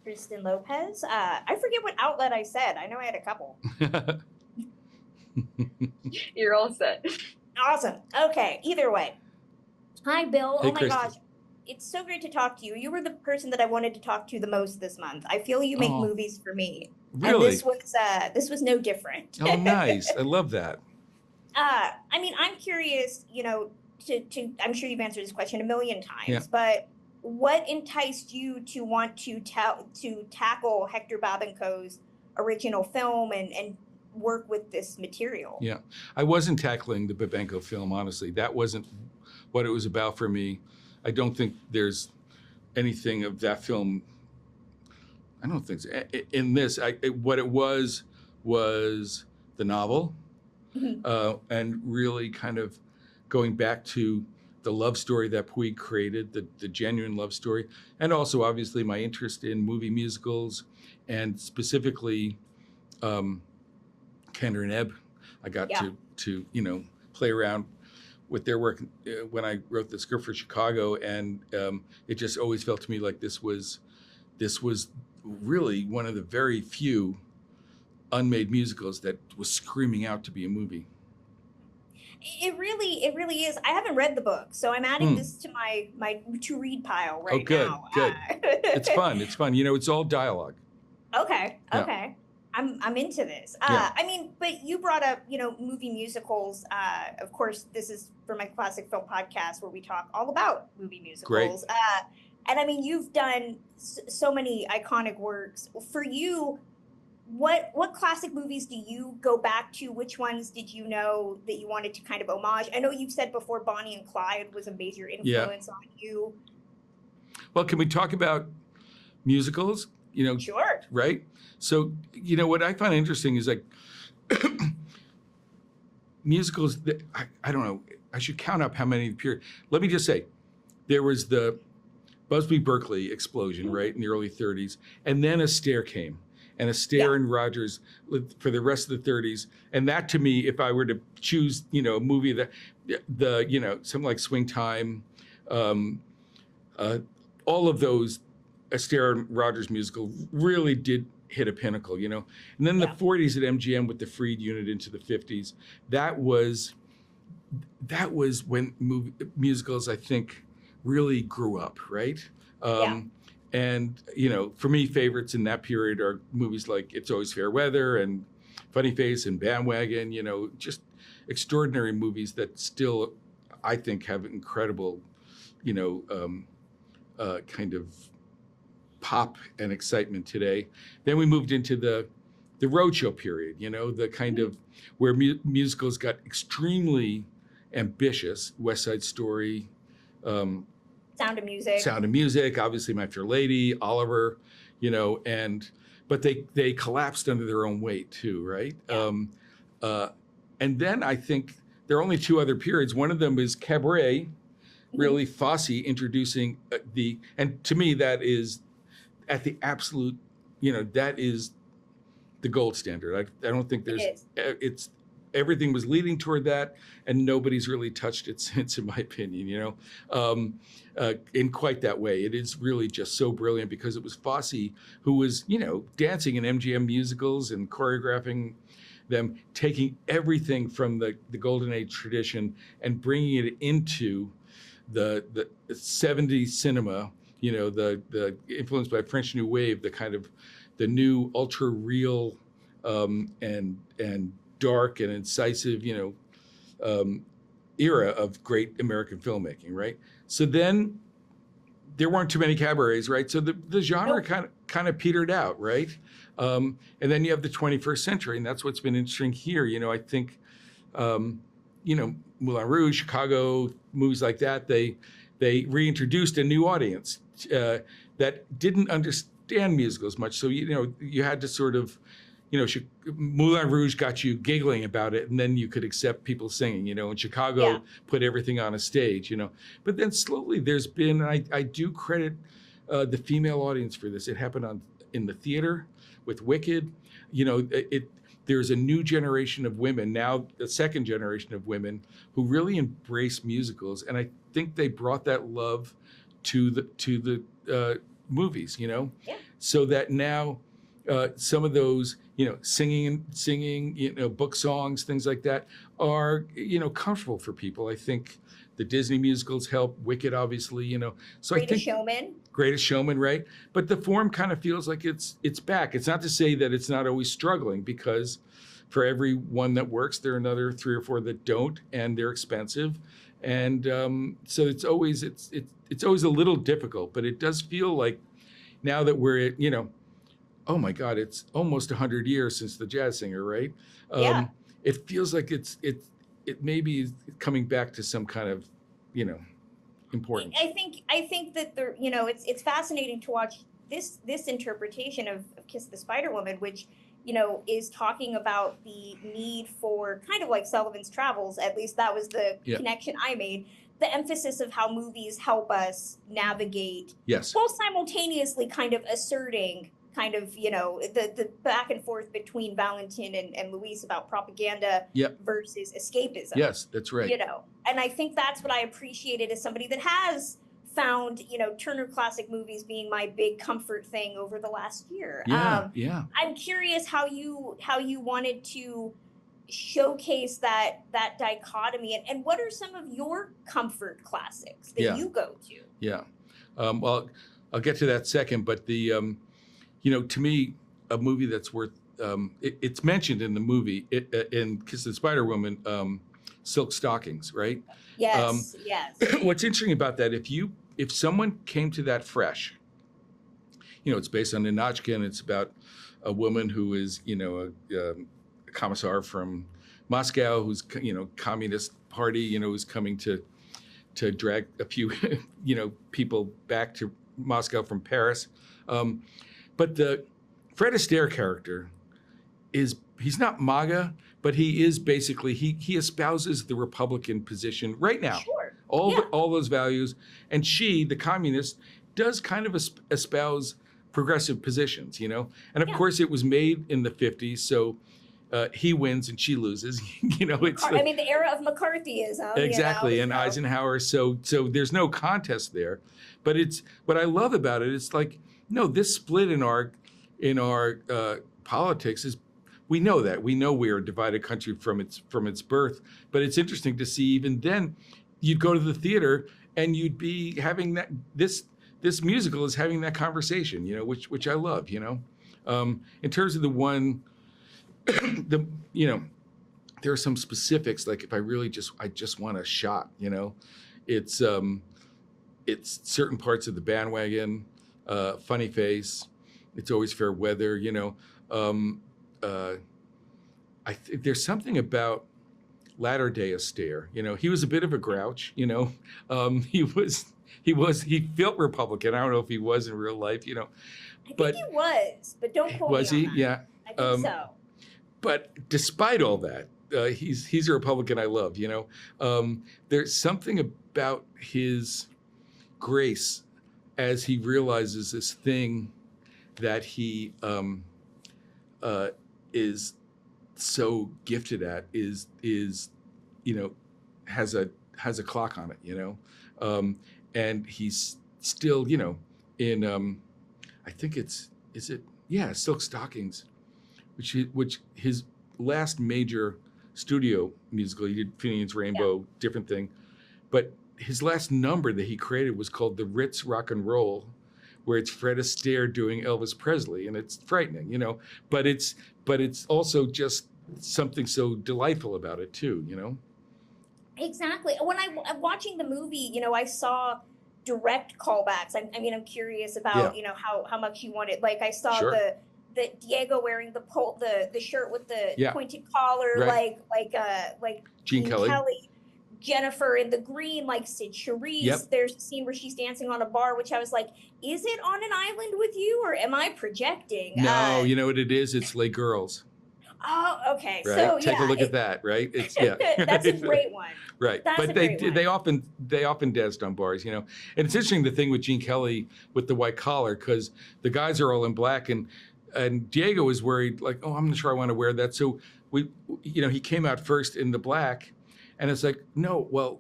Kristen Lopez. I forget what outlet I said. I know I had a couple. You're all set. Awesome. Okay. Either way. Hi, Bill. Hey, Oh my Kristen. gosh. It's so great to talk to you. You were the person that I wanted to talk to the most this month. I feel you make Oh, movies for me. And really? this was no different. Oh, nice. I love that. I mean, I'm curious, I'm sure you've answered this question a million Yeah. times, but what enticed you to want to tackle Hector Babenco's original film and work with this material? Yeah. I wasn't tackling the Babenco film, honestly. That wasn't what it was about for me. I don't think there's anything of that film. I don't think so. In this, what it was the novel, and really kind of going back to the love story that Puig created, the genuine love story, and also obviously my interest in movie musicals, and specifically Kenner and Ebb. I got to play around with their work when I wrote the script for Chicago, and it just always felt to me like this was really one of the very few unmade musicals that was screaming out to be a movie. It really is. I haven't read the book, so I'm adding this to my to read pile right now. Good. It's fun. It's fun. It's all dialogue. Okay. Yeah. I'm into this. Yeah. I mean, but you brought up, movie musicals. Of course, this is for my Classic Film podcast where we talk all about movie musicals. Great. And I mean, you've done so many iconic works. For you, what classic movies do you go back to? Which ones did you know that you wanted to kind of homage? I know you've said before Bonnie and Clyde was a major influence on you. Well, can we talk about musicals? Sure. Right? So, what I find interesting is like musicals, I don't know, I should count up how many appeared. Let me just say, there was the Busby Berkeley explosion, right, in the early 30s, and then Astaire came, and Astaire and Rogers for the rest of the 30s. And that, to me, if I were to choose, a movie that, something like Swing Time, all of those Astaire and Rogers musical really did hit a pinnacle, And then the 40s at MGM with the Freed unit into the 50s, that was when musicals, I think, really grew up, right? And, for me, favorites in that period are movies like It's Always Fair Weather and Funny Face and Bandwagon, just extraordinary movies that still, I think, have incredible, kind of pop and excitement today. Then we moved into the roadshow period, the kind of where musicals got extremely ambitious. West Side Story, Sound of Music, obviously My Fair Lady, Oliver, but they collapsed under their own weight too, right? Yeah. And then I think there are only two other periods. One of them is Cabaret, really Fosse introducing and to me that is at the absolute, that is the gold standard. I don't think it's everything was leading toward that, and nobody's really touched it since, in my opinion, in quite that way. It is really just so brilliant because it was Fosse who was, dancing in MGM musicals and choreographing them, taking everything from the Golden Age tradition and bringing it into the 70s cinema, the influenced by French New Wave, the kind of the new ultra real and dark and incisive, era of great American filmmaking, right? So then there weren't too many cabarets, right? So the genre kind of petered out, right? And then you have the 21st century, and that's what's been interesting here. I think, Moulin Rouge, Chicago, movies like that, they reintroduced a new audience that didn't understand musicals much. So, you had to sort of, Moulin Rouge got you giggling about it, and then you could accept people singing, and Chicago put everything on a stage, But then slowly there's been, I do credit the female audience for this. It happened in the theater with Wicked. There's a new generation of women, now the second generation of women, who really embrace musicals. And I think they brought that love to the movies, Yeah. so that now some of those, singing, book songs, things like that are, comfortable for people. I think the Disney musicals help. Wicked, obviously, So I Greatest think Showman. Greatest Showman, right? But the form kind of feels like it's back. It's not to say that it's not always struggling, because for every one that works, there are another 3 or 4 that don't, and they're expensive, and so it's always a little difficult. But it does feel like now that we're at, oh my God, it's almost 100 years since The Jazz Singer, right? Yeah. It feels like it maybe is coming back to some kind of, importance. I think that it's fascinating to watch this interpretation of Kiss the Spider Woman, which is talking about the need for kind of like Sullivan's Travels. At least that was the connection I made. The emphasis of how movies help us navigate, yes, while simultaneously kind of asserting kind of, the back and forth between Valentin and Luis about propaganda versus escapism. Yes, that's right. And I think that's what I appreciated as somebody that has found, Turner Classic Movies being my big comfort thing over the last year. Yeah. I'm curious how you wanted to showcase that dichotomy, and what are some of your comfort classics that you go to? Yeah. Well, I'll get to that second, but the, to me, a movie that's worth, it's mentioned in the movie, in Kiss the Spider Woman, Silk Stockings, right? Yes, yes. What's interesting about that, if someone came to that fresh, it's based on Ninotchka, and it's about a woman who is, a commissar from Moscow, who's, Communist Party, who's coming to drag a few, people back to Moscow from Paris. But the Fred Astaire character he's not MAGA, but he is basically, he espouses the Republican position right now. Sure. All those values. And she, the communist, does kind of espouse progressive positions, And of course it was made in the 50s, so he wins and she loses. It's the era of McCarthyism. Exactly, and Eisenhower. So there's no contest there. But it's what I love about it. It's like, no, this split in our politics is. We know that. We know we are a divided country from its birth. But it's interesting to see, even then, you'd go to the theater and you'd be having that. This musical is having that conversation, which I love. In terms of the one. There are some specifics, like if I just want a shot, it's certain parts of The Bandwagon, Funny Face, It's Always Fair Weather, there's something about Latter Day Astaire, he was a bit of a grouch, he felt Republican. I don't know if he was in real life, I think he was, but don't quote me on he? that. Yeah. I think so. But despite all that, he's a Republican I love, There's something about his grace as he realizes this thing that he is so gifted at is has a clock on it, and he's still, in I think Silk Stockings, which his last major studio musical, he did Finian's Rainbow, different thing, but his last number that he created was called The Ritz Rock and Roll, where it's Fred Astaire doing Elvis Presley, and it's frightening, but it's also just something so delightful about it too, Exactly. When I'm watching the movie, I saw direct callbacks. I'm curious about, how much you wanted. Like I saw the Diego wearing the shirt with the pointed collar, right. like Gene Kelly. Jennifer in the green, like Sid Charisse. Yep. There's a scene where she's dancing on a bar, which I was like, is it On an Island with You, or am I projecting? No, you know what it is? It's Les Girls. Oh, okay. Right? So Take a look at that, right? It's that's a great one. Right. That's but they often danced on bars, And it's interesting, the thing with Gene Kelly with the white collar, because the guys are all in black, and Diego was worried, like, oh, I'm not sure I want to wear that. So he came out first in the black, and it's like, no, well,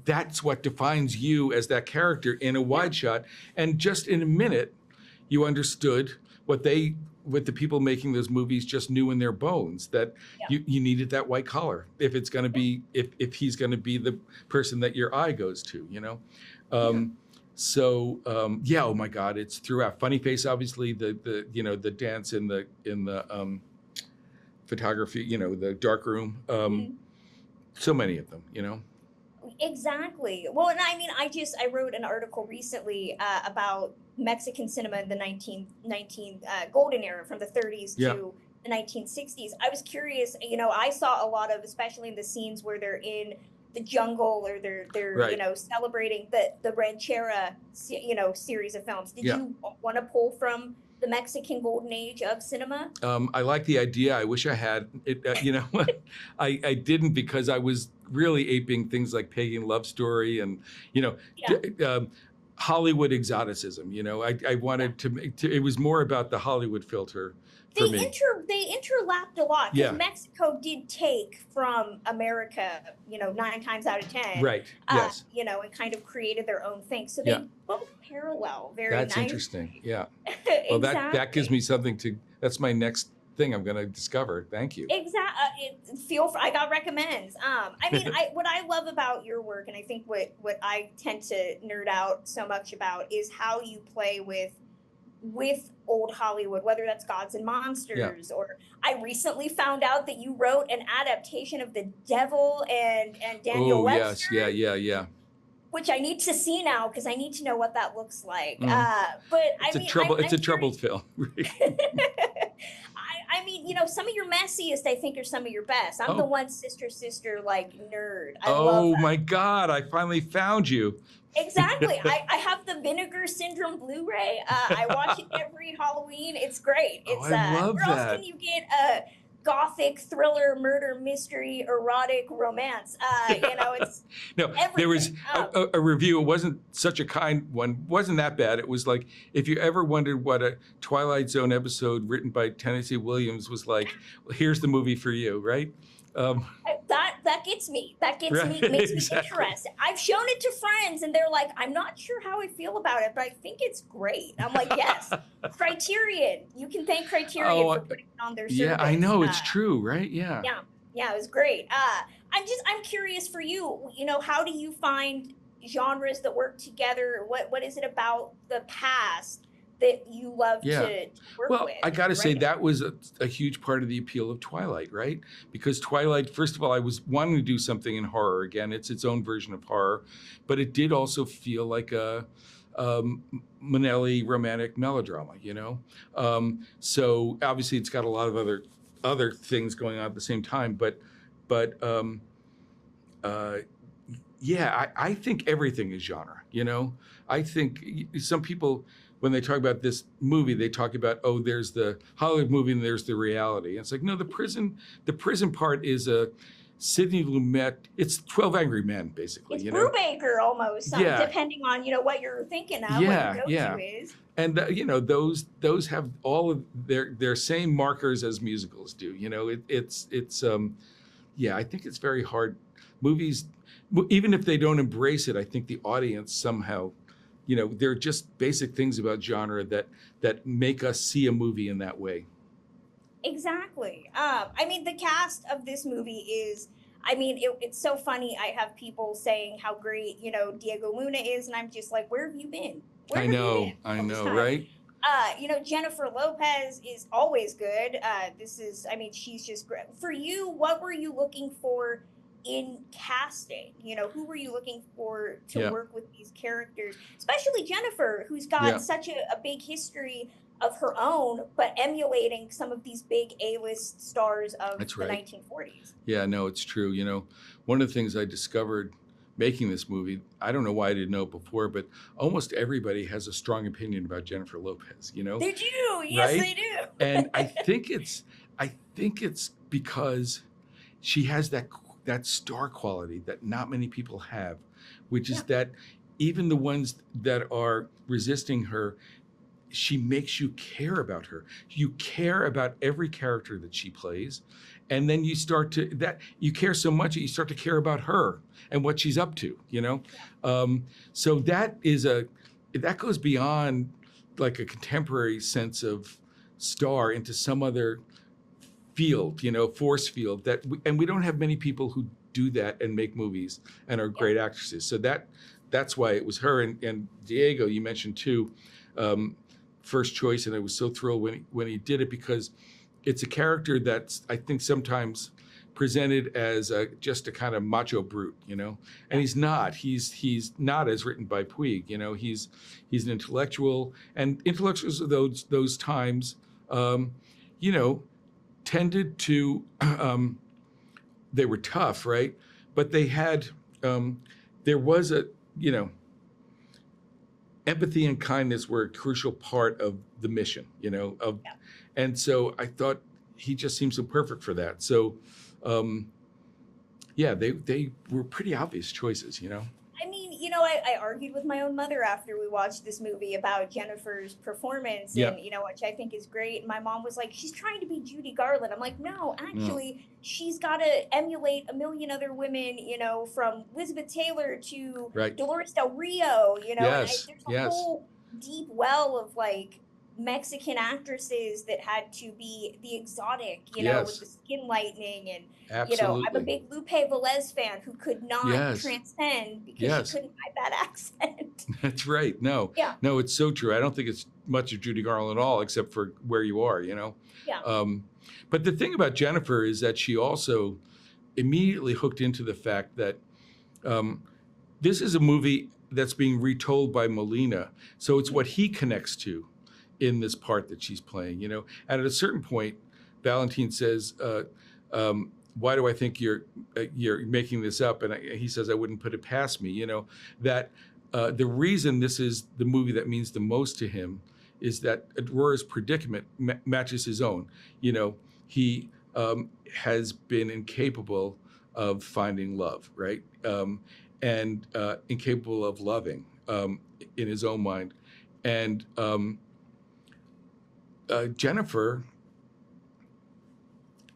that's what defines you as that character in a wide shot. And just in a minute, you understood what the people making those movies just knew in their bones, that you needed that white collar if it's going to be, if he's going to be the person that your eye goes to, you know. So oh my God, it's throughout. Funny Face, obviously, the you know, the dance in the photography, you know, the dark room. So many of them, you know. Exactly. Well, and I mean, I wrote an article recently about Mexican cinema in the 19 golden era, from the 30s to the 1960s. I was curious, you know, I saw a lot of, especially in the scenes where they're in the jungle, or they're you know, celebrating the ranchera, you know, series of films. Did you want to pull from the Mexican golden age of cinema? I like the idea. I wish I had it. You know, I didn't, because I was really aping things like Pagan Love Story and, you know, Hollywood exoticism. You know, I wanted to make. It was more about the Hollywood filter. They interlapped a lot, because Mexico did take from America, you know, 9 times out of 10. Right. Yes. You know, and kind of created their own thing. So they both parallel very nicely. That's interesting. Yeah. Well, Exactly. that gives me something to. That's my next thing I'm going to discover. Thank you. Exactly. I got recommends. I mean, what I love about your work, and I think what I tend to nerd out so much about, is how you play with old Hollywood, whether that's Gods and Monsters, or I recently found out that you wrote an adaptation of The Devil and Daniel Webster. Yeah. Which I need to see now, because I need to know what that looks like. But it's a troubled film. I mean, you know, some of your messiest, I think, are some of your best. I'm the one sister like nerd. I love that. My God! I finally found you. Exactly. I have the Vinegar Syndrome Blu-ray. I watch it every Halloween. It's great. It's I love where that. else can you get a gothic thriller, murder, mystery, erotic romance? You know, it's no. There was a review. It wasn't such a kind one. Wasn't that bad. It was like, if you ever wondered what a Twilight Zone episode written by Tennessee Williams was like, well, here's the movie for you, right? That gets me. That gets me. Makes me interested. I've shown it to friends, and they're like, "I'm not sure how I feel about it, but I think it's great." I'm like, "Yes, Criterion. You can thank Criterion for putting it on their service." Yeah, I know, it's true, right? Yeah. Yeah, it was great. I'm curious for you. You know, how do you find genres that work together? What is it about the past that you love to work with? Well, I got to say, that was a huge part of the appeal of Twilight, right? Because Twilight, first of all, I was wanting to do something in horror again. It's its own version of horror, but it did also feel like a Minnelli romantic melodrama, you know? So obviously it's got a lot of other things going on at the same time, but I think everything is genre, you know? I think some people, when they talk about this movie, they talk about, oh, there's the Hollywood movie and there's the reality. And it's like, no, the prison part is a Sidney Lumet. It's 12 Angry Men, basically. It's you know? Brubaker almost, depending on, you know, what you're thinking of, what your go-to is. And you know, those have all of their same markers as musicals do. You know, it's I think it's very hard. Movies, even if they don't embrace it, I think the audience somehow, you know, they're just basic things about genre that make us see a movie in that way. Exactly. I mean, the cast of this movie is, I mean, it's so funny. I have people saying how great, you know, Diego Luna is, and I'm just like, where have you been? I know, right? You know, Jennifer Lopez is always good. She's just great. For you, what were you looking for in casting? You know, who were you looking for to work with these characters? Especially Jennifer, who's got such a big history of her own, but emulating some of these big A-list stars of the 1940s. Yeah, no, it's true. You know, one of the things I discovered making this movie, I don't know why I didn't know it before, but almost everybody has a strong opinion about Jennifer Lopez, you know? They do. Yes, they do. And I think it's because she has that star quality that not many people have, which is that even the ones that are resisting her, she makes you care about her. You care about every character that she plays. And then you care so much that you start to care about her and what she's up to, you know? So that goes beyond like a contemporary sense of star into some other field, force field and we don't have many people who do that and make movies and are great actresses. So that's why it was her. And Diego, you mentioned too, first choice, and I was so thrilled when he did it, because it's a character that's, I think, sometimes presented as just a kind of macho brute, and he's not. He's not as written by Puig. He's an intellectual, and intellectuals of those times, tended to they were tough, right? But they had there was empathy and kindness were a crucial part of the mission, and so I thought he just seemed so perfect for that. So they were pretty obvious choices, I mean, I argued with my own mother after we watched this movie about Jennifer's performance, and which I think is great. And my mom was like, "She's trying to be Judy Garland." I'm like, "No, actually, she's got to emulate a million other women, from Elizabeth Taylor to Dolores Del Rio, Yes, and there's a whole deep well of like Mexican actresses that had to be the exotic, with the skin lightening, and absolutely. I'm a big Lupe Velez fan who could not transcend because she couldn't hide that accent. That's right. No, it's so true. I don't think it's much of Judy Garland at all, except for where you are, But the thing about Jennifer is that she also immediately hooked into the fact that this is a movie that's being retold by Molina, so it's what he connects to in this part that she's playing, And at a certain point, Valentine says, "Why do I think you're making this up?" And he says, "I wouldn't put it past me." That the reason this is the movie that means the most to him is that Aurora's predicament matches his own. He has been incapable of finding love, right? And incapable of loving in his own mind, and Jennifer,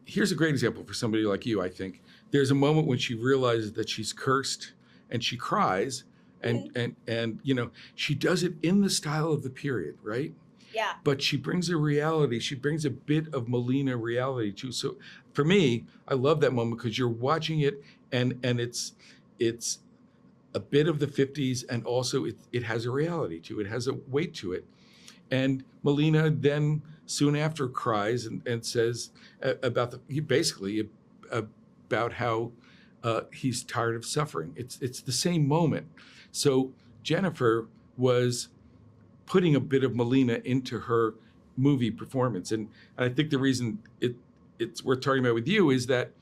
here's a great example for somebody like you, I think. There's a moment when she realizes that she's cursed and she cries, and she does it in the style of the period, right? Yeah. But she brings a reality. She brings a bit of Molina reality too. So for me, I love that moment because you're watching it and it's a bit of the 50s, and also it has a reality to it. It has a weight to it. And Molina then soon after cries and says about about how he's tired of suffering. It's the same moment. So Jennifer was putting a bit of Molina into her movie performance, and I think the reason it's worth talking about with you is that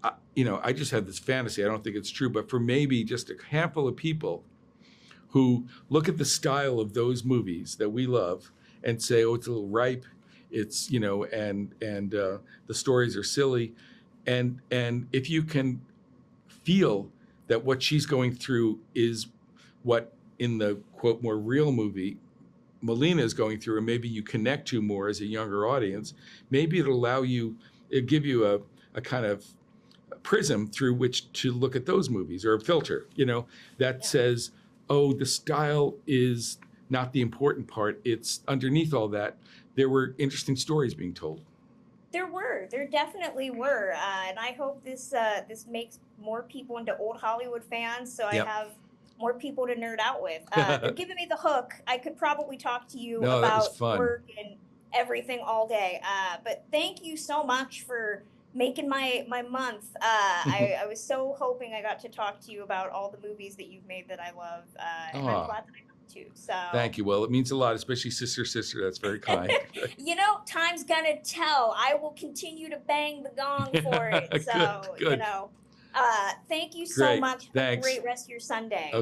I just had this fantasy. I don't think it's true, but for maybe just a handful of people who look at the style of those movies that we love and say, "Oh, it's a little ripe," it's and the stories are silly, and if you can feel that what she's going through is what in the quote more real movie Molina is going through, and maybe you connect to more as a younger audience, maybe it'll give you a kind of prism through which to look at those movies, or a filter, that says, "Oh, the style is not the important part. It's underneath all that. There were interesting stories being told." There definitely were, and I hope this makes more people into old Hollywood fans. So I have more people to nerd out with. They're giving me the hook. I could probably talk to you about work and everything all day. But thank you so much for making my month. I was so hoping I got to talk to you about all the movies that you've made that I love, and I'm glad that I got to. So thank you. Well, it means a lot, especially sister. That's very kind. Time's gonna tell. I will continue to bang the gong for it. So good. thank you so much. Have Thanks. a great rest of your Sunday.